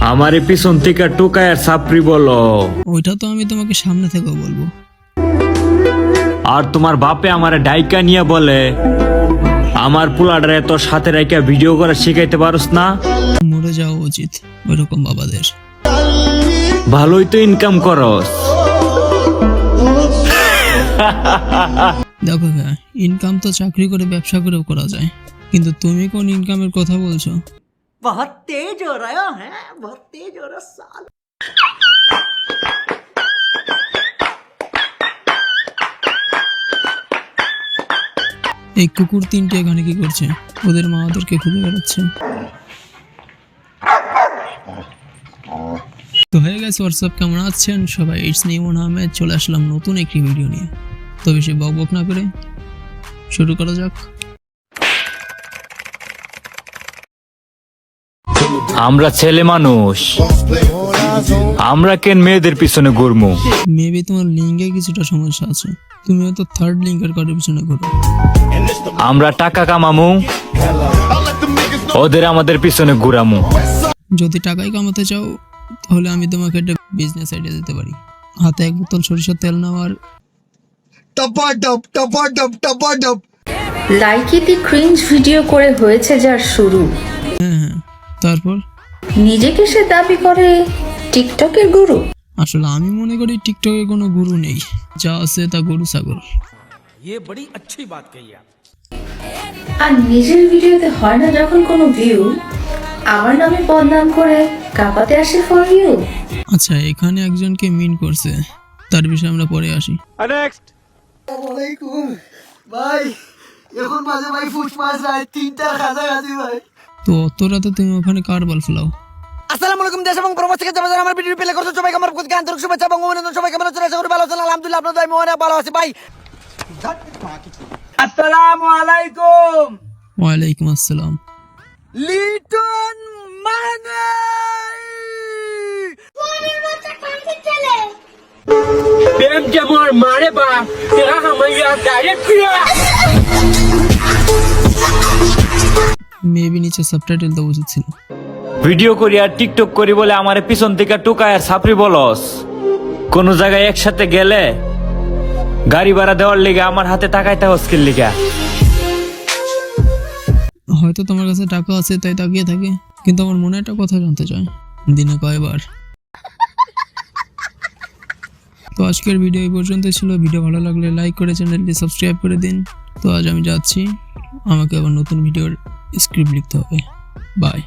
আমারে পিছন থেকে টোকায় আর সাপড়ি বলো। ওইটা তো আমি তোমাকে সামনে থেকে বলবো। আর তোমার বাপে আমারে ডাইকা নিয়ে বলে আমার পোলাডারে এত সাথে রাইকা ভিডিও করা শিখাইতে পারোস না। মরে যাওয়া উচিত ওইরকম বাবাদের। ভালোই তো ইনকাম করস। দেখো ভাই, ইনকাম তো চাকরি করে ব্যবসা করেও করা যায়, কিন্তু তুমি কোন ইনকামের কথা বলছো? बहुत तेज हो रहा है, बहुत तेज हो रहा साल। এই কুকুর তিনটে এখানে কি করছে? ওদের মা ওদেরকে খুঁজে বেড়াচ্ছে। তো হয়ে গেছে হোয়াটসঅ্যাপ, কেমন আছেন সবাই? ইটস মি ইমন আহমেদ, চলে আসলাম নতুন একটি ভিডিও নিয়ে। তো বেশি বকবক না করে শুরু করা যাক। আমরা ছেলে মানুষ, আমরা কেন মেয়েদের পিছনে ঘুরমু? মেবি তোমার লিঙ্গে কিছুটা সমস্যা আছে, তুমি হয়তো থার্ড লিঙ্কের কারোর পিছনে ঘুরো। আমরা টাকা কামামু, ওদের আমাদের পিছনে ঘুরামু। যদি টাকাই কামাতে চাও তাহলে আমি তোমাকে একটা বিজনেস আইডিয়া দিতে পারি। হাতে এক বোতল সরিষার তেল নাও আর লাইকিতে ক্রিঞ্জ ভিডিও করে হয়েছে যার শুরু, হ্যাঁ, তারপর নিজেকে সে দাবি করে টিকটকের গুরু। আসলে আমি মনে করি টিকটকে কোনো গুরু নেই, যা আছে তা গরু ছাগল। আর নিজের ভিডিওতে হয় না যখন কোনো ভিউ, আমার নামে বদনাম করে কাঁপাতে আসে ফর ইউ। আচ্ছা, এখানে একজনকে মিন করছে, তার বিষয়ে আমরা পরে আসি। वालेकुम भाई, এখন মাঝে ভাই ফুট মাছ রাত 3টার কাছাকাছি ভাই। তো অত রাতে তুমি ওখানে কার বাল ফেলাও? আসসালামু আলাইকুম দেশ এবং প্রবাস থেকে যারা আমার ভিডিও প্লে করছো সবাইকে আমার প্রতি আন্তরিক শুভেচ্ছা এবং অভিনন্দন। সবাই কেমন আছেন? আশা করি ভালো আছেন। আলহামদুলিল্লাহ আপনাদের আমি অনেক ভালো আছি ভাই। আসসালামু আলাইকুম। ওয়ালাইকুম আসসালাম। লিটন মানে প্রেম যেমন মারে বা তেরা হামাইয়া ডাইরেক্ট প্রিয়া। মেবি নিচে সাবটাইটেল দেওয়া উচিত ছিল। ভিডিও করি আর টিকটক করি বলে আমারে পিছন থেকে টোকায় আর সাপড়ি বলস। কোন জায়গায় একসাথে গেলে গাড়ি ভাড়া দেওয়ার লিগে আমার হাতে তাকাইতে হস্কিল লিগা। হয়তো তোমার কাছে টাকা আছে তাই তাকিয়ে থাকে, কিন্তু আমার মনে একটা কথা জানতে চায়, দিনে কয়বার? তো আজকের ভিডিও এই পর্যন্ত ছিল। ভিডিও ভালো লাগলে লাইক করে চ্যানেলটি সাবস্ক্রাইব করে দিন। তো আজ আমি যাচ্ছি, আমাকে আবার নতুন ভিডিওর স্ক্রিপ্ট লিখতে হবে। বাই।